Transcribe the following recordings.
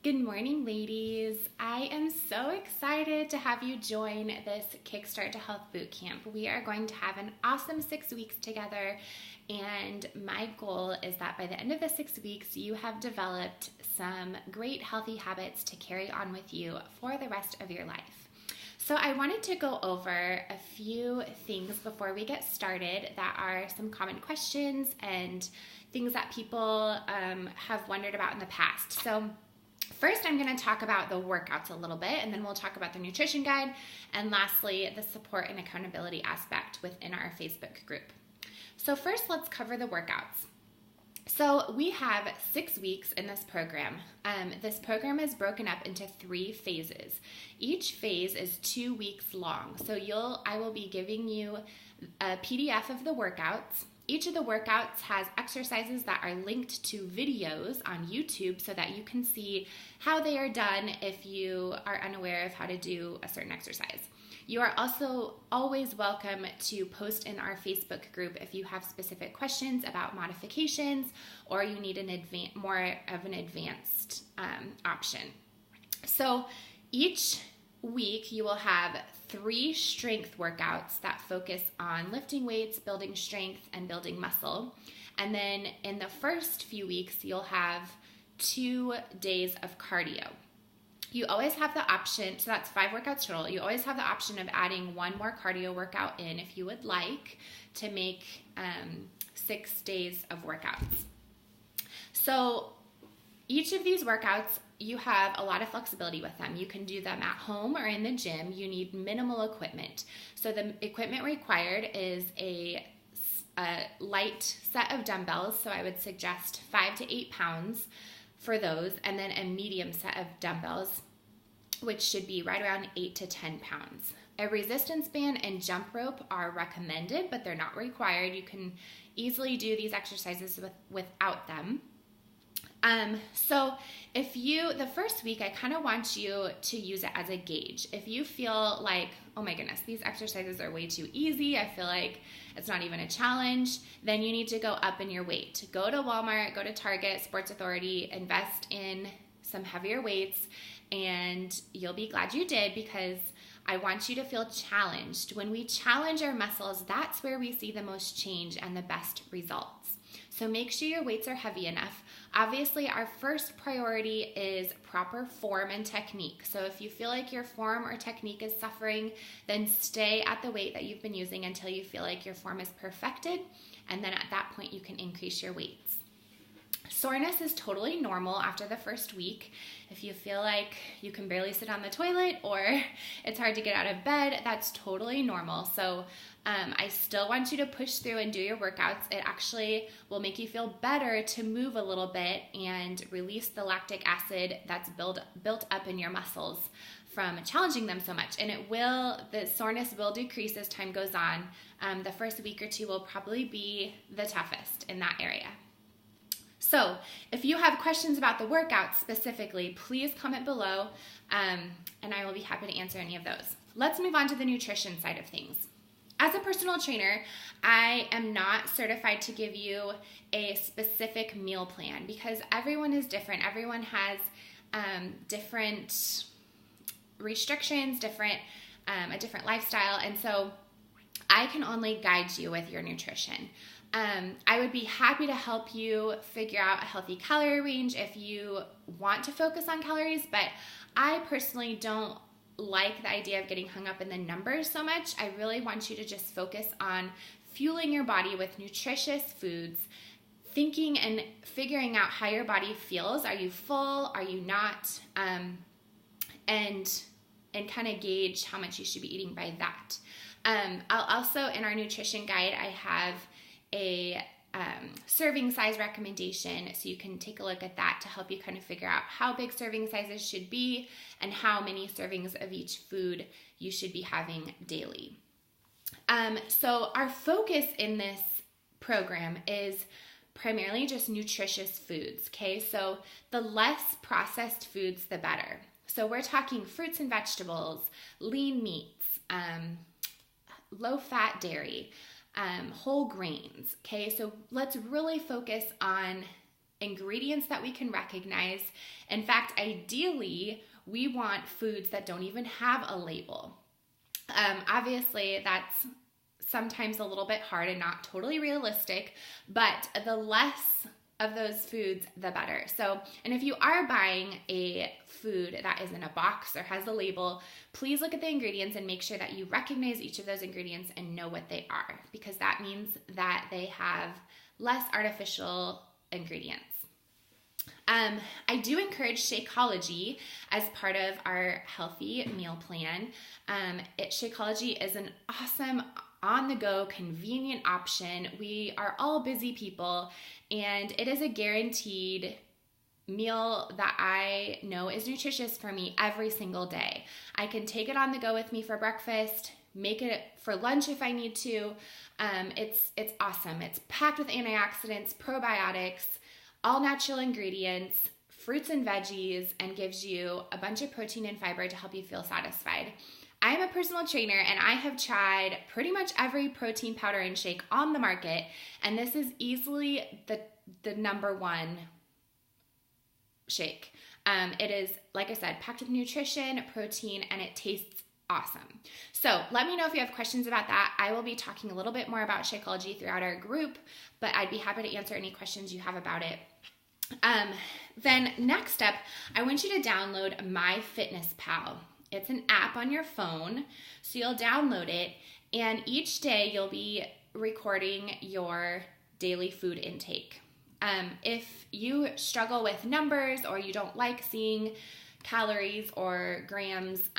Good morning, ladies. I am so excited to have you join this Kickstart to Health Bootcamp. We are going to have an awesome 6 weeks together, and my goal is that by the end of the 6 weeks, you have developed some great healthy habits to carry on with you for the rest of your life. So I wanted to go over a few things before we get started that are some common questions and things that people have wondered about in the past. So first, I'm going to talk about the workouts a little bit, and then we'll talk about the nutrition guide, and lastly, the support and accountability aspect within our Facebook group. So first, let's cover the workouts. So we have 6 weeks in this program. This program is broken up into 3 phases. Each phase is 2 weeks long. So I will be giving you a PDF of the workouts. Each of the workouts has exercises that are linked to videos on YouTube so that you can see how they are done if you are unaware of how to do a certain exercise. You are also always welcome to post in our Facebook group if you have specific questions about modifications or you need more of an advanced option. So each week you will have 3 strength workouts that focus on lifting weights, building strength, and building muscle. And then in the first few weeks, you'll have 2 days of cardio. You always have the option, so that's 5 workouts total. You always have the option of adding 1 more cardio workout in if you would like to make 6 days of workouts. So each of these workouts, you have a lot of flexibility with them. You can do them at home or in the gym. You need minimal equipment. So the equipment required is a light set of dumbbells. So I would suggest 5 to 8 pounds for those, and then a medium set of dumbbells, which should be right around 8 to 10 pounds. A resistance band and jump rope are recommended, but they're not required. You can easily do these exercises without them. So the first week, I kind of want you to use it as a gauge. If you feel like, oh my goodness, these exercises are way too easy, I feel like it's not even a challenge, then you need to go up in your weight. Go to Walmart, go to Target, Sports Authority, invest in some heavier weights, and you'll be glad you did, because I want you to feel challenged. When we challenge our muscles, that's where we see the most change and the best results. So make sure your weights are heavy enough. Obviously, our first priority is proper form and technique. So if you feel like your form or technique is suffering, then stay at the weight that you've been using until you feel like your form is perfected. And then at that point, you can increase your weights. Soreness is totally normal after the first week. If you feel like you can barely sit on the toilet or it's hard to get out of bed, that's totally normal. So I still want you to push through and do your workouts. It actually will make you feel better to move a little bit and release the lactic acid that's built up in your muscles from challenging them so much. And the soreness will decrease as time goes on. The first week or 2 will probably be the toughest in that area. So if you have questions about the workouts specifically, please comment below, and I will be happy to answer any of those. Let's move on to the nutrition side of things. As a personal trainer, I am not certified to give you a specific meal plan because everyone is different. Everyone has different restrictions, a different lifestyle, and so I can only guide you with your nutrition. I would be happy to help you figure out a healthy calorie range if you want to focus on calories, but I personally don't like the idea of getting hung up in the numbers so much. I really want you to just focus on fueling your body with nutritious foods, thinking and figuring out how your body feels. Are you full? Are you not? And kind of gauge how much you should be eating by that. I'll also, in our nutrition guide, I have a serving size recommendation, so you can take a look at that to help you kind of figure out how big serving sizes should be and how many servings of each food you should be having daily. So our focus in this program is primarily just nutritious foods, okay? So the less processed foods, the better. So we're talking fruits and vegetables, lean meats, low-fat dairy, whole grains, okay? So let's really focus on ingredients that we can recognize. In fact, ideally, we want foods that don't even have a label. Obviously, that's sometimes a little bit hard and not totally realistic, but the less of those foods, the better. So, and if you are buying a food that is in a box or has a label, please look at the ingredients and make sure that you recognize each of those ingredients and know what they are, because that means that they have less artificial ingredients. I do encourage Shakeology as part of our healthy meal plan. Shakeology is an awesome on-the-go, convenient option. We are all busy people, and it is a guaranteed meal that I know is nutritious for me every single day. I can take it on the go with me for breakfast, make it for lunch if I need to. It's awesome. It's packed with antioxidants, probiotics, all natural ingredients, fruits and veggies, and gives you a bunch of protein and fiber to help you feel satisfied. I am a personal trainer, and I have tried pretty much every protein powder and shake on the market, and this is easily the number one shake. It is, like I said, packed with nutrition, protein, and it tastes awesome. So let me know if you have questions about that. I will be talking a little bit more about Shakeology throughout our group, but I'd be happy to answer any questions you have about it. Then next up, I want you to download MyFitnessPal. It's an app on your phone, so you'll download it, and each day you'll be recording your daily food intake. If you struggle with numbers or you don't like seeing calories or grams,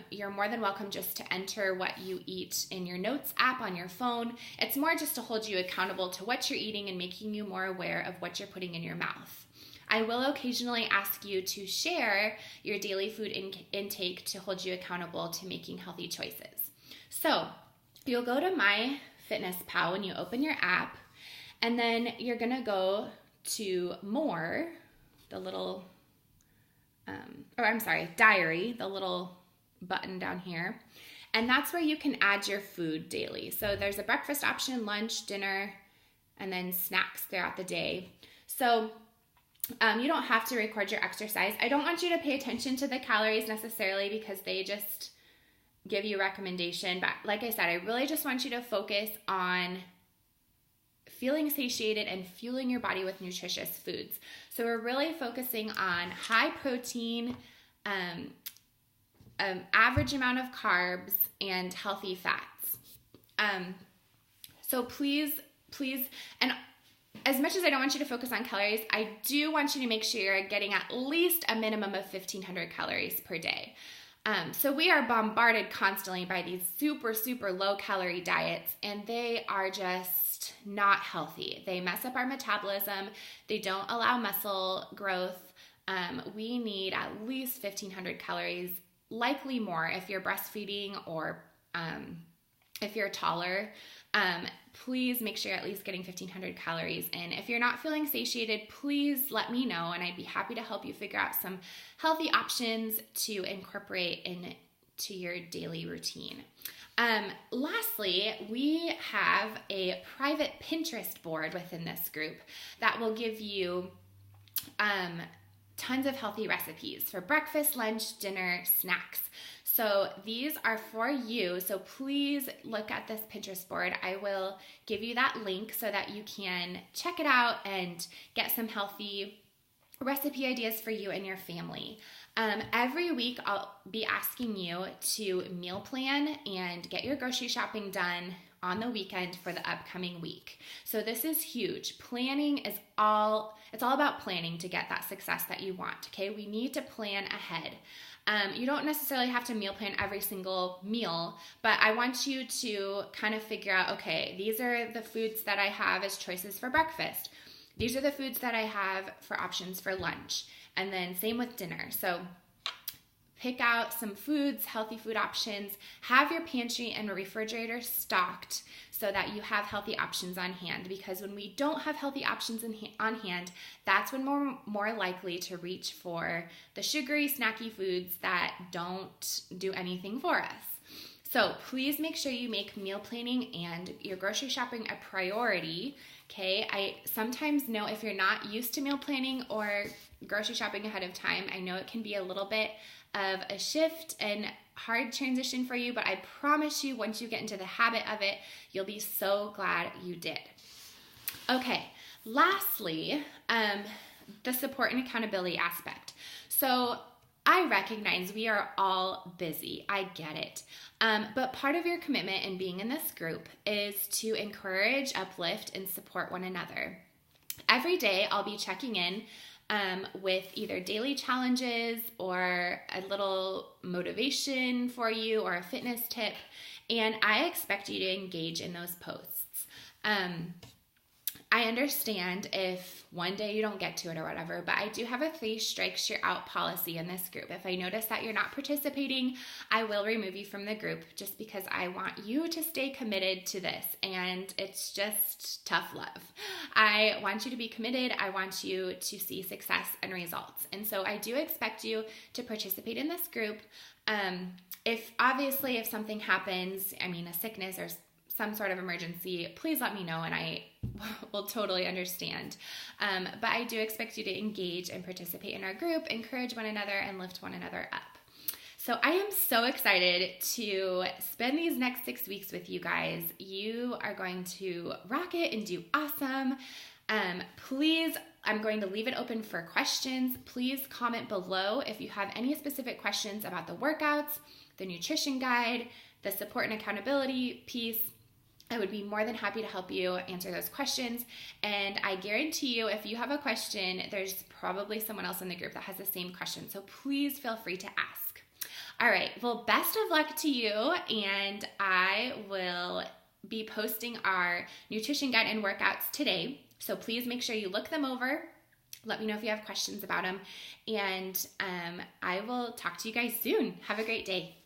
you're more than welcome just to enter what you eat in your notes app on your phone. It's more just to hold you accountable to what you're eating and making you more aware of what you're putting in your mouth. I will occasionally ask you to share your daily food intake to hold you accountable to making healthy choices. So you'll go to MyFitnessPal when you open your app, and then you're going to go to More, the little, Diary, the little button down here. And that's where you can add your food daily. So there's a breakfast option, lunch, dinner, and then snacks throughout the day. So you don't have to record your exercise. I don't want you to pay attention to the calories necessarily because they just give you a recommendation. But like I said, I really just want you to focus on feeling satiated and fueling your body with nutritious foods. So we're really focusing on high protein, average amount of carbs, and healthy fats. So please, and as much as I don't want you to focus on calories, I do want you to make sure you're getting at least a minimum of 1,500 calories per day. So we are bombarded constantly by these super, super low calorie diets, and they are just not healthy. They mess up our metabolism. They don't allow muscle growth. We need at least 1,500 calories, likely more if you're breastfeeding or if you're taller. Please make sure you're at least getting 1,500 calories in. If you're not feeling satiated, please let me know, and I'd be happy to help you figure out some healthy options to incorporate into your daily routine. Lastly, we have a private Pinterest board within this group that will give you tons of healthy recipes for breakfast, lunch, dinner, snacks. So these are for you. So please look at this Pinterest board. I will give you that link so that you can check it out and get some healthy recipe ideas for you and your family. Every week I'll be asking you to meal plan and get your grocery shopping done on the weekend for the upcoming week. So this is huge. Planning is it's all about planning to get that success that you want, okay? We need to plan ahead. You don't necessarily have to meal plan every single meal, but I want you to kind of figure out, okay, these are the foods that I have as choices for breakfast. These are the foods that I have for options for lunch. And then same with dinner. So pick out some foods, healthy food options, have your pantry and refrigerator stocked so that you have healthy options on hand, because when we don't have healthy options on hand, that's when we're more likely to reach for the sugary, snacky foods that don't do anything for us. So please make sure you make meal planning and your grocery shopping a priority Okay, I sometimes know if you're not used to meal planning or grocery shopping ahead of time, I know it can be a little bit of a shift and hard transition for you, but I promise you, once you get into the habit of it, you'll be so glad you did. Okay, lastly, the support and accountability aspect. So I recognize we are all busy. I get it. But part of your commitment in being in this group is to encourage, uplift, and support one another. Every day I'll be checking in with either daily challenges or a little motivation for you or a fitness tip, and I expect you to engage in those posts. I understand if one day you don't get to it or whatever, but I do have a 3 strikes you're out policy in this group. If I notice that you're not participating, I will remove you from the group just because I want you to stay committed to this, and it's just tough love. I want you to be committed. I want you to see success and results. And so I do expect you to participate in this group. If something happens, a sickness or some sort of emergency, please let me know and I will totally understand. But I do expect you to engage and participate in our group, encourage one another, and lift one another up. So I am so excited to spend these next 6 weeks with you guys. You are going to rock it and do awesome. Please, I'm going to leave it open for questions. Please comment below if you have any specific questions about the workouts, the nutrition guide, the support and accountability piece. I would be more than happy to help you answer those questions. And I guarantee you, if you have a question, there's probably someone else in the group that has the same question. So please feel free to ask. All right, well, best of luck to you. And I will be posting our nutrition guide and workouts today. So please make sure you look them over. Let me know if you have questions about them. And I will talk to you guys soon. Have a great day.